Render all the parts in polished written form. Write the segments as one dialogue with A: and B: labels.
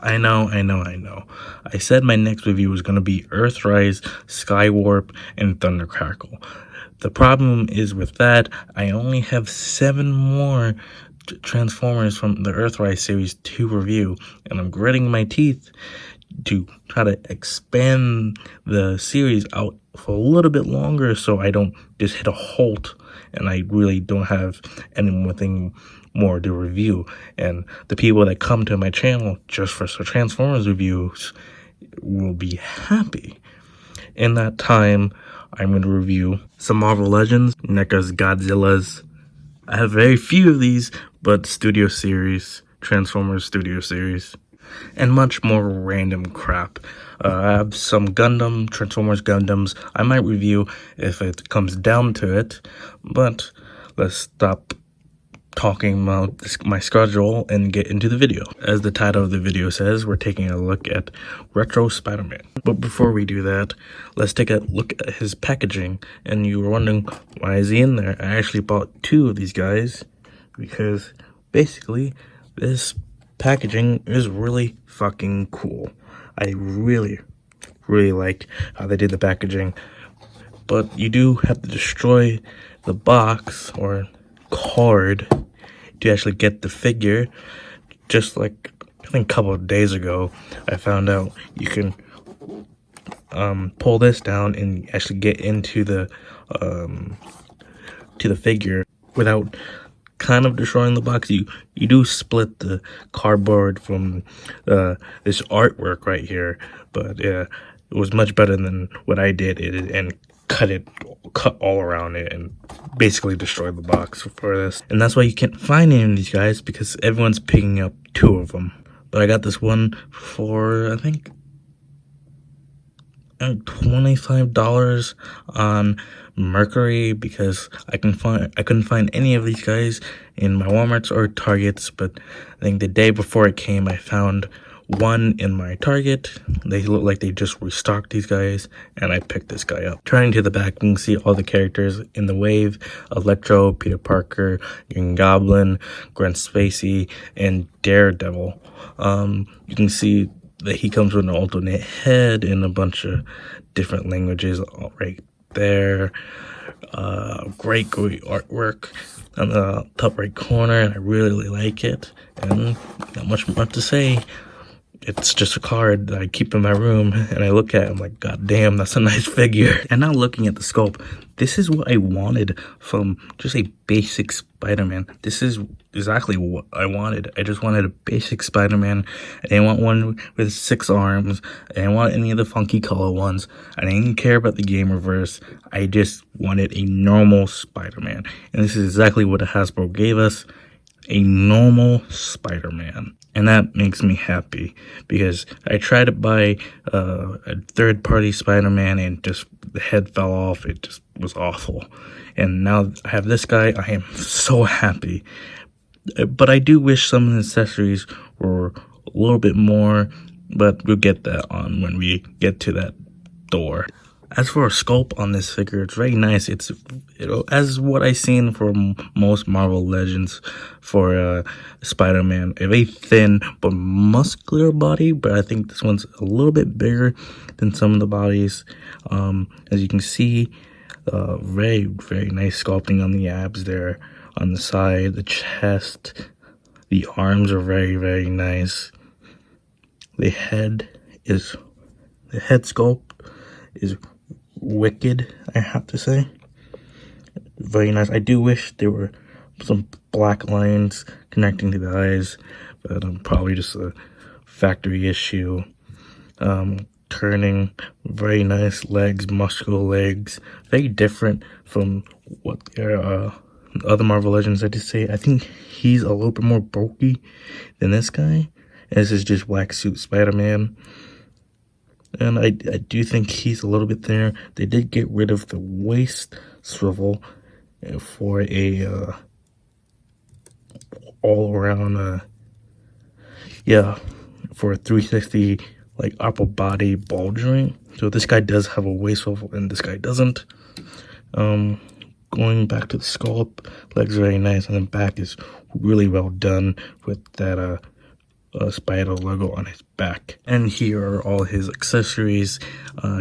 A: I know. I said my next review was going to be Earthrise, Skywarp, and Thundercrackle. The problem is with that, I only have 7 more Transformers from the Earthrise series to review, and I'm gritting my teeth to try to expand the series out for a little bit longer so I don't just hit a halt and I really don't have anything more to review. And the people that come to my channel just for Transformers reviews will be happy. In that time, I'm going to review some Marvel Legends, NECA's Godzillas. I have very few of these, but Studio Series, Transformers Studio Series, and much more random crap. I have some Transformers Gundams I might review if it comes down to it, but let's stop talking about my schedule and get into the video. As the title of the video says, we're taking a look at Retro Spider-Man. But before we do that, let's take a look at his packaging. And you were wondering, why is he in there? I actually bought 2 of these guys because basically this packaging is really fucking cool. I really like how they did the packaging, but you do have to destroy the box or card to actually get the figure. Just like I think a couple of days ago I found out you can pull this down and actually get into the to the figure without kind of destroying the box. You do split the cardboard from this artwork right here, but yeah, it was much better than what I did and cut all around it and basically destroyed the box for this. And that's why you can't find any of these guys, because everyone's picking up 2 of them. But I got this one for I think $25 on Mercury, because I couldn't find any of these guys in my Walmarts or Targets. But I think the day before it came, I found one in my Target. They look like they just restocked these guys, and I picked this guy up. Turning to the back, you can see all the characters in the wave: Electro, Peter Parker, Green Goblin, Gwen Stacy, and Daredevil. You can see that he comes with an alternate head in a bunch of different languages right there. Great artwork on the top right corner, and I really like it. And not much more to say. It's just a card that I keep in my room, and I look at it, I'm like, God damn, that's a nice figure. And now looking at the sculpt, this is what I wanted from just a basic Spider-Man. This is exactly what I wanted. I just wanted a basic Spider-Man. I didn't want one with 6 arms. I didn't want any of the funky color ones. I didn't care about the game reverse. I just wanted a normal Spider-Man. And this is exactly what Hasbro gave us. A normal Spider-Man. And that makes me happy, because I tried to buy a third-party Spider-Man and just the head fell off. It just was awful. And now I have this guy. I am so happy. But I do wish some of the accessories were a little bit more, but we'll get that on when we get to that door. As for a sculpt on this figure, it's very nice. It's as what I've seen for most Marvel Legends for Spider-Man. A very thin but muscular body, but I think this one's a little bit bigger than some of the bodies. As you can see, very nice sculpting on the abs there, on the side, the chest. The arms are very nice. The head sculpt is wicked, I have to say. Very nice. I do wish there were some black lines connecting to the eyes, but probably just a factory issue. Turning, very nice legs, muscular legs, very different from what their other Marvel Legends I did say. I think he's a little bit more bulky than this guy. This is just black suit Spider-Man. And I do think he's a little bit thinner. They did get rid of the waist swivel for a all-around, for a 360 like upper body ball joint. So this guy does have a waist swivel and this guy doesn't. Going back to the sculpt, legs are very nice, and the back is really well done with that spider logo on his back. And here are all his accessories.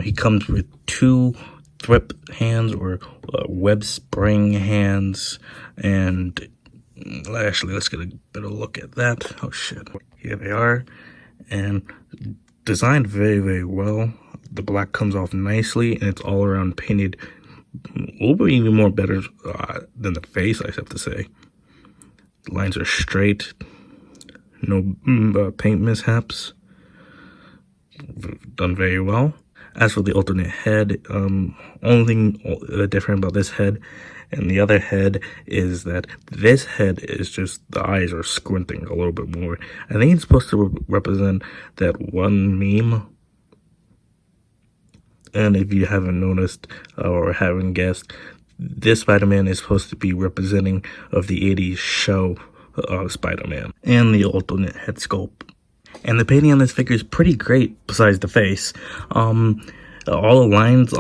A: He comes with 2 thrip hands or web spring hands, and actually let's get a better look at that. Oh shit, here they are, and designed very well. The black comes off nicely, and it's all around painted a little bit even more better than the face, I have to say. The lines are straight, no paint mishaps, done very well. As for the alternate head, only thing different about this head and the other head is that this head is just, the eyes are squinting a little bit more. I think it's supposed to represent that one meme. And if you haven't noticed or haven't guessed, this Spider-Man is supposed to be representing of the 80s show Spider-Man and the alternate head sculpt. And the painting on this figure is pretty great besides the face. All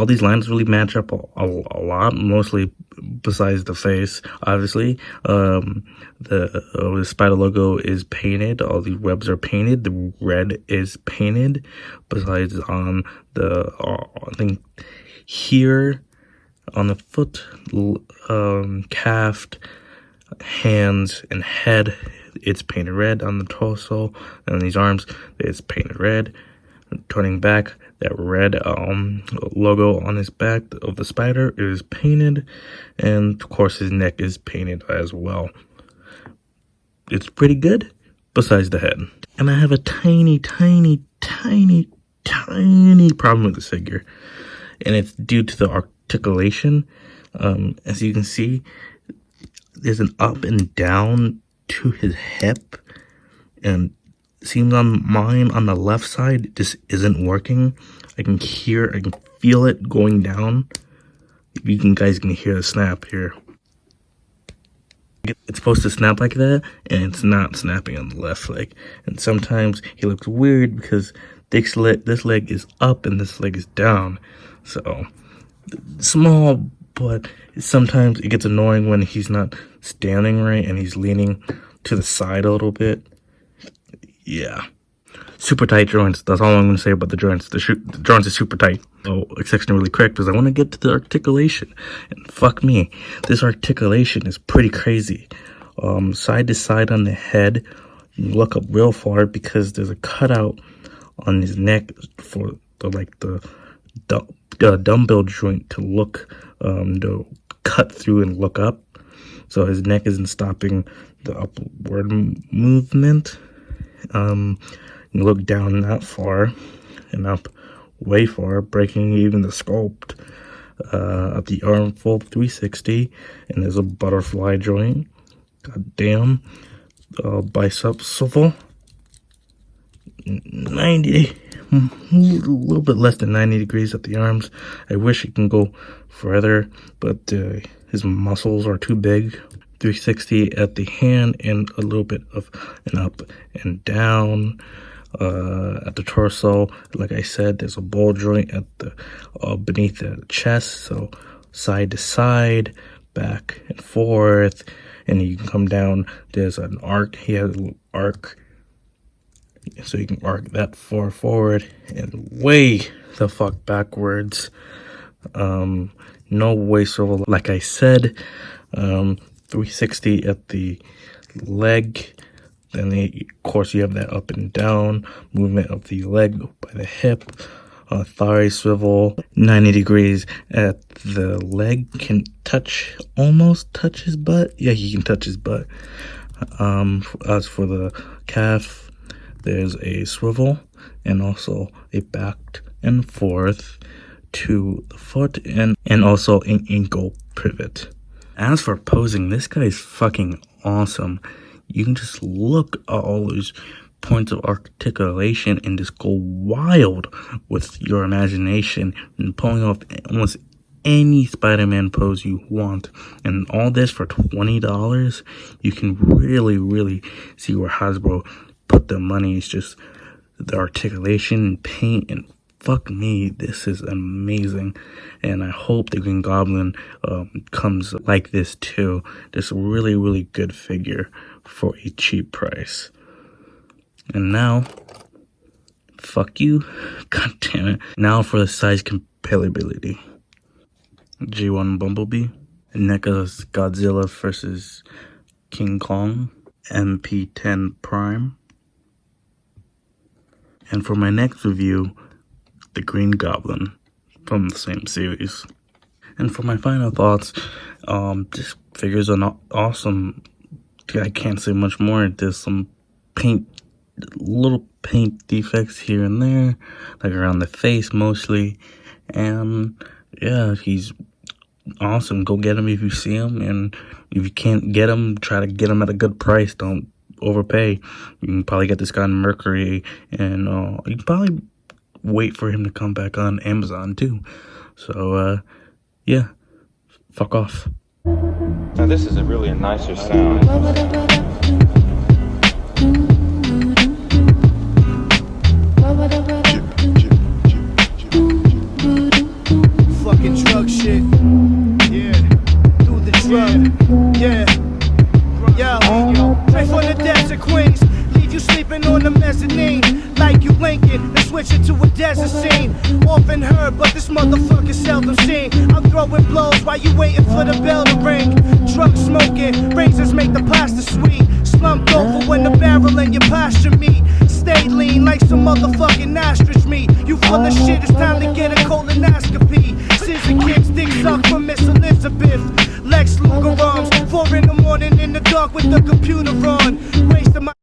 A: these lines really match up a lot, mostly besides the face, obviously. The spider logo is painted, all these webs are painted, the red is painted, besides on the, I think here, on the foot, calf, hands, and head, it's painted red. On the torso and these arms, it's painted red. Turning back, that red logo on his back of the spider is painted, and of course his neck is painted as well. It's pretty good, besides the head. And I have a tiny problem with this figure, and it's due to the articulation. As you can see, there's an up and down to his hip, and seems on mine on the left side this isn't working. I can feel it going down. You guys can hear the snap here. It's supposed to snap like that, and it's not snapping on the left leg. And sometimes he looks weird because this leg is up and this leg is down. So small, but sometimes it gets annoying when he's not standing right and he's leaning to the side a little bit. Yeah. Super tight joints. That's all I'm going to say about the joints. The joints are super tight. Oh, section really quick because I want to get to the articulation. And fuck me, this articulation is pretty crazy. Side to side on the head. You look up real far because there's a cutout on his neck for the dumbbell joint to look, to cut through and look up. So his neck isn't stopping the upward movement. You look down that far and up way far, breaking even the sculpt. At the arm full 360, and there's a butterfly joint. God damn. Bicep swivel. 90, a little bit less than 90 degrees at the arms. I wish it can go further, but his muscles are too big. 360 at the hand, and a little bit of an up and down. At the torso, like I said, there's a ball joint at the beneath the chest, so side to side, back and forth, and you can come down. There's an arc. He has a little arc, so you can arc that far forward and way the fuck backwards. No waist swivel, like I said. 360 at the leg. Then, of course, you have that up and down movement of the leg by the hip. Thigh swivel, 90 degrees at the leg. Can almost touch his butt. Yeah, he can touch his butt. As for the calf, there's a swivel and also a back and forth to the foot, and also an ankle pivot. As for posing, this guy is fucking awesome. You can just look at all those points of articulation and just go wild with your imagination and pulling off almost any Spider-Man pose you want. And all this for $20, you can really see where Hasbro put their money. It's just the articulation and paint, and fuck me, this is amazing. And I hope the Green Goblin comes like this too. This really good figure for a cheap price. And now, fuck you. God damn it. Now for the size compatibility. G1 Bumblebee. NECA's Godzilla vs. King Kong. MP10 Prime. And for my next review, the Green Goblin from the same series. And for my final thoughts, this figure's awesome. I can't say much more. There's some little paint defects here and there, like around the face mostly. And yeah, he's awesome. Go get him if you see him, and if you can't get him, try to get him at a good price. Don't overpay. You can probably get this guy on Mercury, and you can probably wait for him to come back on Amazon too. So yeah, fuck off.
B: Now this is really a nicer sound.
C: Fucking drug shit. Yeah. Do the drug. Yeah. Yo. Straight from the depths of Queens. Leave you sleeping on the mezzanine. Like you Lincoln and switch it to a desert scene. Often heard, but this motherfucker seldom seen. I'm throwing blows while you waiting for the bell to ring. Drug smoking, razors make the pasta sweet. Slumped over when the barrel and your posture meet. Stay lean like some motherfucking ostrich meat. You full of shit, it's time to get a colonoscopy. Scissor kicks, dick suck from Miss Elizabeth. Lex Luger arms, 4 in the morning in the dark with the computer on. Wasting my